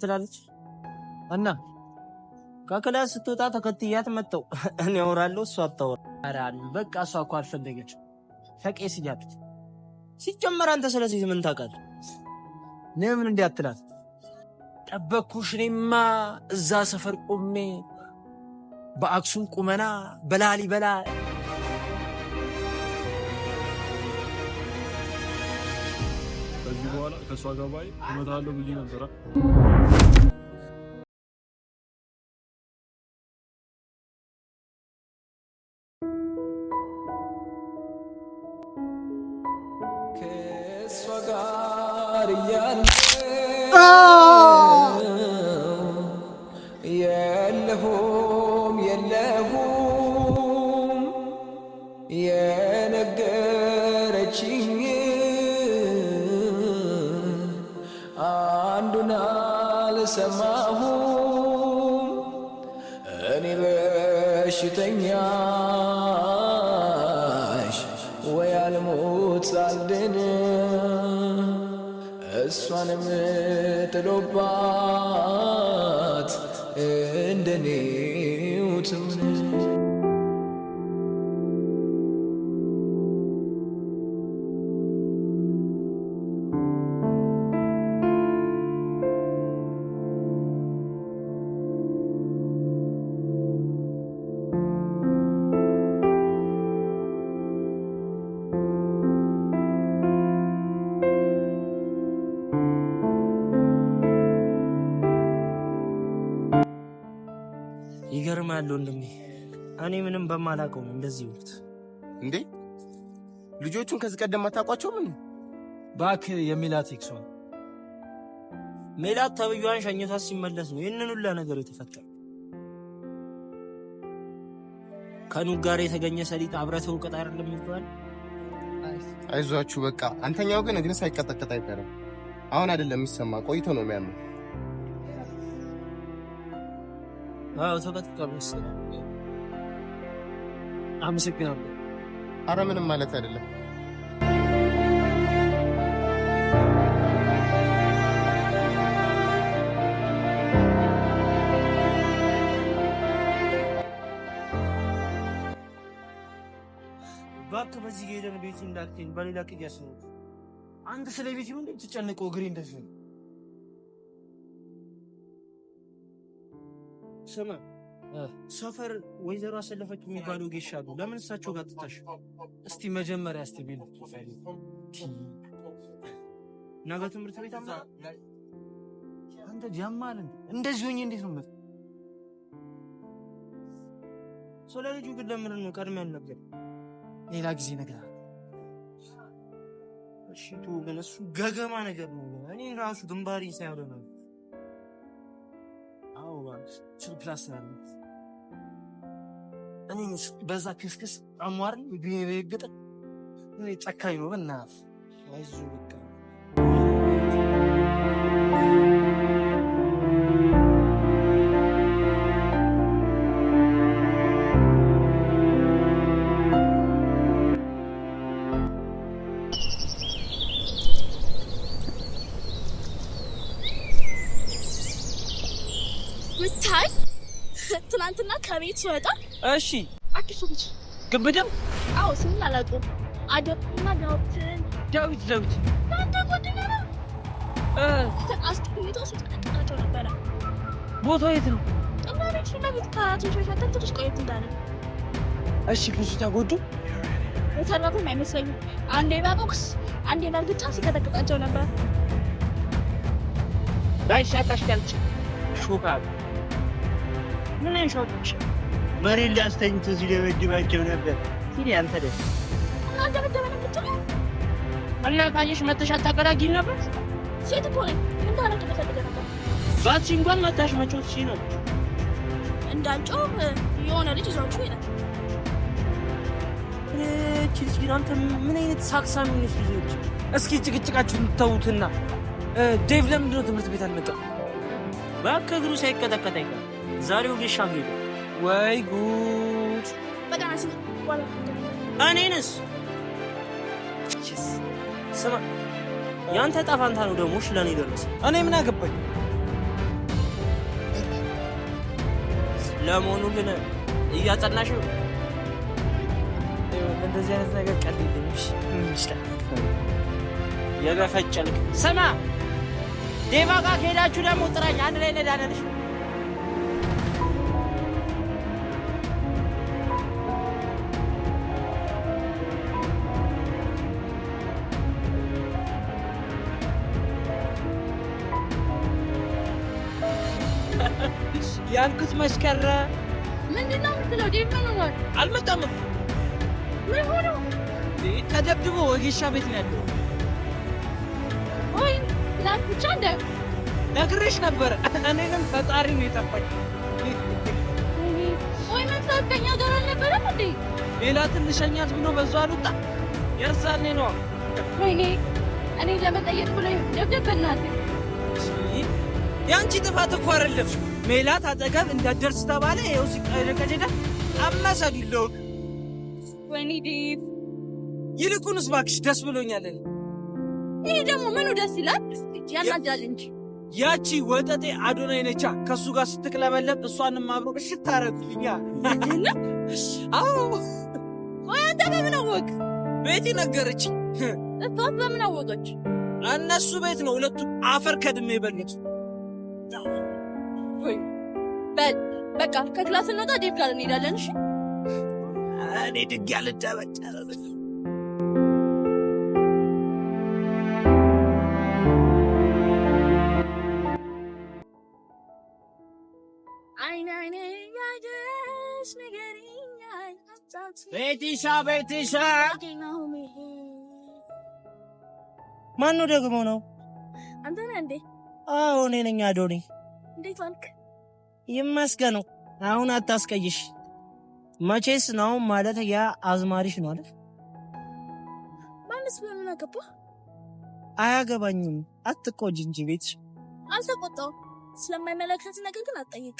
ትላለች እና ከክላስ ስትወጣ ተከትያት መጣው እኔ አወራለሁ እሷ አታወራ። አራን በቃ እሷ እኮ አልፈለገች ፈቄስ ይያት ሲጀመር አንተ ስለዚህ ምን ታውቃለህ? ለምን እንዲያትላት ጠበኩሽ። እኔማ እዛ ሰፈር ቆሜ በአክሱም ቁመና በላሊበላ ከዚህ በኋላ ከሷ ጋር ባይ እመታለሁ ብዬ ነበር። ከሷ ጋር ያለ የለሁም የነገረችኝ አንዱን አልሰማሁም እኔ በሽተኛሽ ወይ አልሞት ሳልድን እሷንም ጥሎባት እንደኔው ትሁን። ይገርማል ወንድሜ፣ እኔ ምንም በማላውቀው ነው እንደዚህ ይሉት እንዴ? ልጆቹን ከዚህ ቀደም አታውቋቸው? ምን ባክ የሚላት ይክሷል። ሜላት ተብዩዋን ሸኝቷት ሲመለስ ነው ይህንን ሁላ ነገር የተፈጠረው። ከኑግ ጋር የተገኘ ሰሊጥ አብረተው ቀጣር ለሚባል አይዟችሁ በቃ። አንተኛው ግን እግር ሳይቀጠቀጥ አይቀርም። አሁን አይደለም የሚሰማ ቆይቶ ነው የሚያምር። ተቀጥቀብ መሰለኝ። አመሰግናለሁ። ኧረ ምንም ማለት አይደለም። እባክህ በዚህ ሄደን ቤት እንዳትገኝ በሌላ ቅያስ ነው። አንድ ስለ ቤት ይሁን ትጨነቀው እግሬ እንደዚህ ነው። ስማ ሰፈር ወይዘሮ አሰለፈች የሚባሉ ጌሻ አሉ። ለምን እሳቸው ጋር ትታሽ? እስቲ መጀመሪያ እስቲ ቢል ነገ ትምህርት ቤት አማ አንተ ጀማል እንደዚህ ሆኜ እንዴት ነው ማለት? ስለ ልጁ ግን ለምን ነው ቀድሜ ያልነገር? ሌላ ጊዜ ነገር እሺ ቱ ግን እሱ ገገማ ነገር ነው። እኔ ራሱ ድንባሪ ሳይሆን ነው ፕላስ ነው እኔ በዛ ክስክስ አሟርን ቢገጥ እኔ ጨካኝ ነው እና አይዞ በቃ ብታይ ትናንትና ከቤት ሲወጣ እሺ አዲሱ ልጅ ግብድም አዎ ስምን አላውቅም። አደብና ዳዊት ታንተ ጓደኛ ነው አስጥሚቶ ሲጠቃቸው ነበረ። ቦታው የት ነው? ጥማሬ ስለቤት ካራቶች ሸፈተን ትንሽ ቆየት እንዳለ። እሺ ብዙ ተጎዱ የተረፈም አይመስለኝም። አንዴ በቦክስ አንዴ በርግጫ ሲቀጠቅጣቸው ነበር። ባይሻታሽ ካልች ሹካ ምን እንሾች መሬት ላይ አስተኝቶ ሲደበድባቸው ነበር ሲል አንተ ደስ እና ደበደበን ብትል እና ካየሽ መተሽ አታቀራጊም ነበር። ሴት እኮ ነኝ ምን ታረቅ ተፈልገ ነበር። ባትሽ እንኳን መታሽ መጮት ሲ ነው እንዳልጮህ የሆነ ልጅ ይዟችሁ ይላል። እቺ ግን አንተ ምን አይነት ሳክሳሚ ነሽ ልጅ? እስኪ ጭቅጭቃችሁን ተውትና ዴቭ ለምንድን ነው ትምህርት ቤት አልመጣም? እባክህ እግሩ ሳይቀጠቀጥ አይቀርም። ዛሬው ጌሻም ሄደ። ወይ ጉድ! በጣም አስብ ወላ እኔንስ ስማ፣ ያንተ ጣፋንታ ነው ደሞሽ ለኔ ደረሰ። እኔ ምን አገባኝ? ለመሆኑ ግን እያጠናሽ ነው? እንደዚህ አይነት ነገር ቀልልኝሽ ይችላል። የገፈጨልክ ስማ፣ ዴባ ጋር ከሄዳችሁ ደግሞ ጥራኝ፣ አንድ ላይ ነዳነልሽ። ያልኩት መስከረ ምንድነው የምትለው? ዴቭ ምን ሆኗል? አልመጣም። ምን ሆኖ? ተደብድቦ ወጌሻ ቤት ነው ያለው። ወይ ላንቺ እንደ ነግሬሽ ነበር። እኔንም ፈጣሪ ነው የጠፋኝ። ወይ መጣቀኛ ጋር አልነበረም እንዴ? ሌላ ትንሽኛት ብሎ በዛ አልወጣ ያሳኔ ነው። ወይኔ እኔ ለመጠየቅ ብሎ ደብደበናት። ያንቺ ጥፋት እኮ አይደለም። ሜላት አጠገብ እንዳትደርስ ተባለ። ይኸው ሲቀደቀደደ አማሳግለው። ወይኔ ዴቭ፣ ይልቁንስ እባክሽ ደስ ብሎኛል። ይሄ ደግሞ ምኑ ደስ ይላል? ያናዳል እንጂ ያቺ ወጠጤ አዶናይ ነቻ ከሱ ጋር ስትክለበለብ እሷንም አብሮ እሽት ታረጉልኛ። አዎ ወይ አንተ በምን አወቅ? ቤቲ ነገረች። እሷስ በምን አወቀች? እነሱ ቤት ነው ሁለቱ አፈር ከድሜ የበሉት። በቃ ከክላስ እንወጣ፣ ዴቭ ጋር እንሄዳለን። እሺ እኔ ድግ ያልደበጨረ ቤቲሻ ማነው ደግሞ ነው? አንተ ነህ እንዴ? አዎ እኔ ነኝ አዶኒ። እንዴት ዋልክ? ይመስገነው። አሁን አታስቀይሽ። መቼስ ነው ማለት ያ አዝማሪሽ ነው አይደል? ማንስ ምን አገባ? አያገባኝም። አትቆጂ እንጂ ቤት አልተቆጣው። ስለማይመለከት ነገር ግን አትጠይቅ።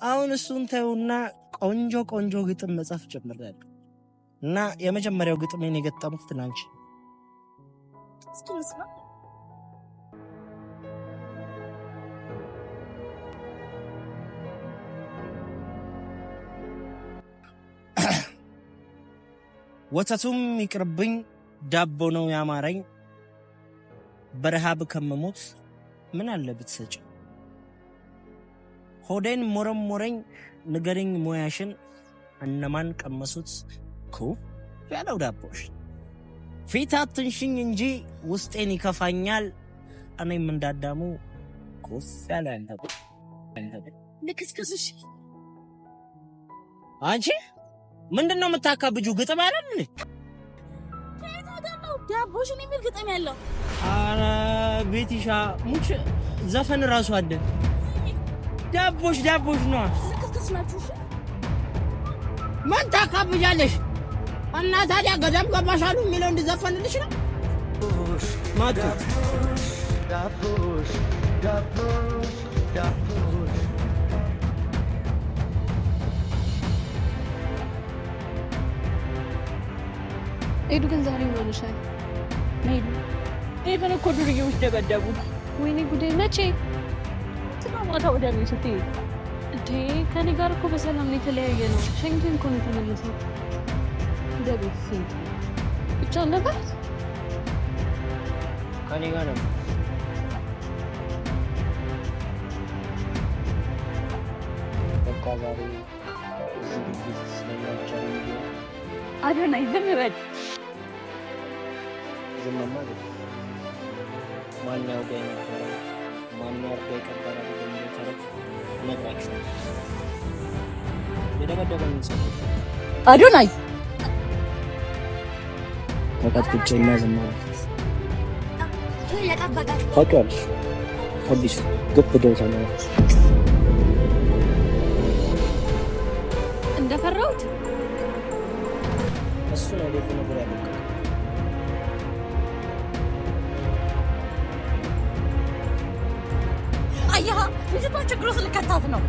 አሁን እሱን ተውና ቆንጆ ቆንጆ ግጥም መጻፍ ጀምሬያለሁ እና የመጀመሪያው ግጥሜን የገጠምኩት ላንቺ። እስኪ እንስማ። ወተቱም ይቅርብኝ ዳቦ ነው ያማረኝ፣ በረሃብ ከመሞት ምን አለ ብትሰጪ። ሆዴን ሞረሞረኝ ንገሪኝ ሙያሽን፣ እነማን ቀመሱት ኩፍ ያለው ዳቦሽ። ፊት አትንሽኝ እንጂ ውስጤን ይከፋኛል፣ እኔም እንዳዳሙ ኩፍ ያለ ልክስክስሽ። አንቺ ምንድነው የምታካብጁ? ግጥም አይደል እንዴ? ታዲያው ዳቦሽን የሚል ግጥም ያለው። አረ ቤቲሻ ሙች ዘፈን ራሱ አለ። ዳቦሽ ነው። ልክስክስ ናችሁ። ምን ታካብጃለሽ? እና ታዲያ ገዳም ገባሻሉ የሚለው እንድዘፈንልሽ ነው? ማቱ ዳቦሽ ኤዱ ግን ዛሬ ይሆንሻል። ነይዱ ኤዱን እኮ ዱርዬዎች ደበደቡ። ወይኔ ጉዴ! መቼ? ማታ ወደ ቤት ስትሄድ እንዴ? ከኔ ጋር እኮ በሰላም ነው የተለያየ ነው። ሸንግን እኮ ነው የተመለሰው። ደቤት ሲል ብቻ ነበር ከኔ ጋር ነው። በቃ ዛሬ እዚህ ስለማይቻል አዶናይ ዝም በል። ዝም ማለት ማን ያውቀ ነበረ ማን ያርዳ የቀበረ እንደሚለው ተረት ነግራችሁ የደበደበኝ ሰው አዶናይ ወጣት ብቻና ዝም ማለት ታውቂያለሽ። አዲስ ግብ ደውታ ነው እንደፈራሁት እሱ ነው ለዚህ ነገር ያደረገው። አያህ ልጅቷ ችግር ውስጥ ልከታት ነው።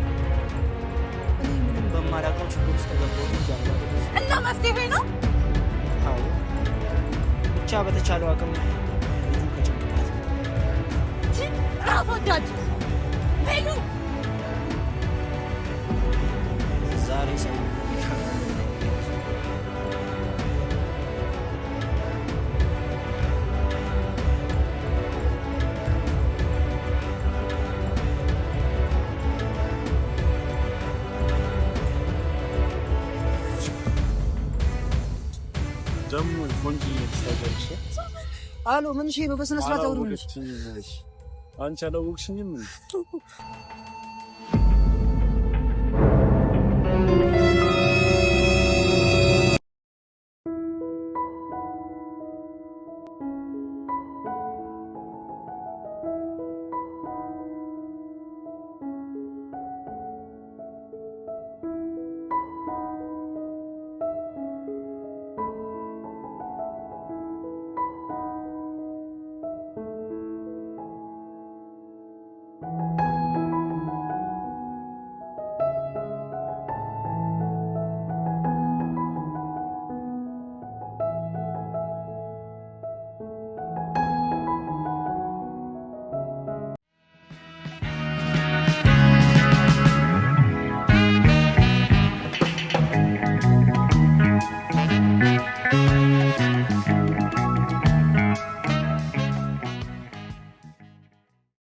እኔ ምንም በማላውቀው ችግር ውስጥ ተገባሁ እና መፍትሄ ነው። አዎ ብቻ በተቻለው አቅም ልጁ ከጭንቅላት ራስ ወዳድ ዛሬ ሰው ደግሞ ቆንጆ ተሳደብሽ አሎ ምን እሺ ነው በስነ ስርዓት አውሩልሽ አንቺ አላወቅሽኝም